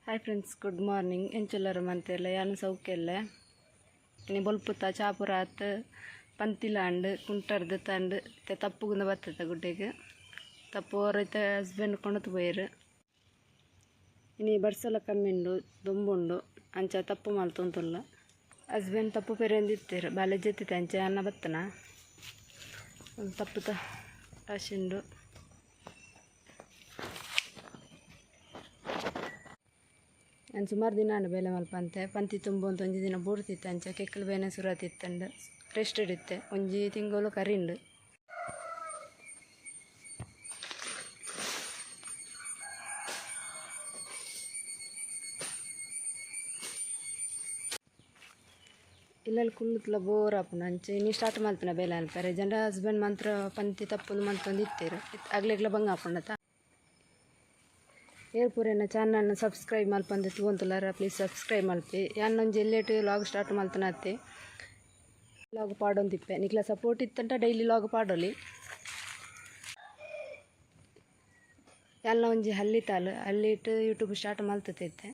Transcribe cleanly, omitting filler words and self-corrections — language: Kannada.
Hi friends, good morning. ಎಂಚೆಲ್ಲರು ಮಂತೆಲ್ಲ ಯಾನು ಸೌಖ್ಯಲ್ಲ. ಇನ್ನು ಬೊಲ್ಪುತ್ತ ಚಾಪುರ ಆತು ಪಂತಿಲಾಂಡು ಕುಂಟರ್ದು ತಂಡು ತಪ್ಪುಗುಂದ ಬರ್ತದೆ ಗುಡ್ಡೆಗೆ. ತಪ್ಪು ಹೊರೈತೆ ಹಸ್ಬೆಂಡ್ ಕೊಂಡತು போயிரு. ಇನ್ನು ಬರ್ಸಲ ಕಮ್ಮಿ ಉಂಡು ದೊಂಬುಂಡು ಅಂಚ ತಪ್ಪು ಮಲ್ತೊಂತುಲ್ಲ. ಹಸ್ಬೆಂಡ್ ತಪ್ಪು ಪೆರೆಂದಿತ್ತೇರು ಬಾಲೆ ಜೆತ್ತಿತ್ತೆ ಅಂಚೆ ಅನ್ನ ಬತ್ತನ ಒಂದು ತಪ್ಪು ರಾಶಿಂಡು. ನಾನು ಸುಮಾರು ದಿನ ಬೇಲೆ ಮಲ್ಪಂತೆ ಪಂತಿ ತುಂಬ ಒಂಜಿ ದಿನ ಬೂಡ್ತಿತ್ತೆ ಅಂಚ ಕೆಕ್ಕಲು ಬೇನೆ ಸುರತಿತ್ತಂಡು ರೆಸ್ಟ್ ಹಿಡಿತ್ತೆ ಒಂಜಿ ತಿಂಗಳು ಕರಿಂಡು. ಇಲ್ಲೆಲ್ಲ ಕುಲ್ಲುತ್ತಲ ಬೋರ್ ಆಪುಂಡು ಅಂಚೆ ಇನ್ನೂ ಸ್ಟಾರ್ಟ್ ಮಲ್ಪನ ಬೇಲೆ ಅನ್ಪಾರೆ ಜಂಡ ಹಸ್ಬೆಂಡ್ ಮಂತ್ರ ಪಂತಿ ತಪ್ಪು ಮಲ್ತೊಂದು ಇತ್ತೇರು ಆಗ್ಲೆಗ್ಲ ಬಂಗ ಆಪುಂಡತ. ಏರ್ಪುರೇನ ಚಾನಲ್ನ ಸಬ್ಸ್ಕ್ರೈಬ್ ಮಲ್ಪಂದು ತಗೊಂತುಲಾರ ಪ್ಲೀಸ್ ಸಬ್ಸ್ಕ್ರೈಬ್ ಮಲ್ಪಿ. ಯಾನೊಂಜಿ ಎಲ್ಲೇಟು ಲಾಗ್ ಸ್ಟಾರ್ಟ್ ಮಲ್ತನತ್ತೆ ಲಾಗ್ ಪಾಡೊಂದಿಪ್ಪೆ ನಿಕ್ಲ ಸಪೋರ್ಟ್ ಇತ್ತಂಟ ಡೈಲಿ ಲಾಗ್ ಪಾಡೋಲಿ. ಎಲ್ಲ ಒಂಜಿ ಹಲ್ಲಿತಾಲು ಹಲ್ಲಿಟ್ಟು ಯೂಟ್ಯೂಬ್ ಸ್ಟಾರ್ಟ್ ಮಲ್ತತೈತೆ.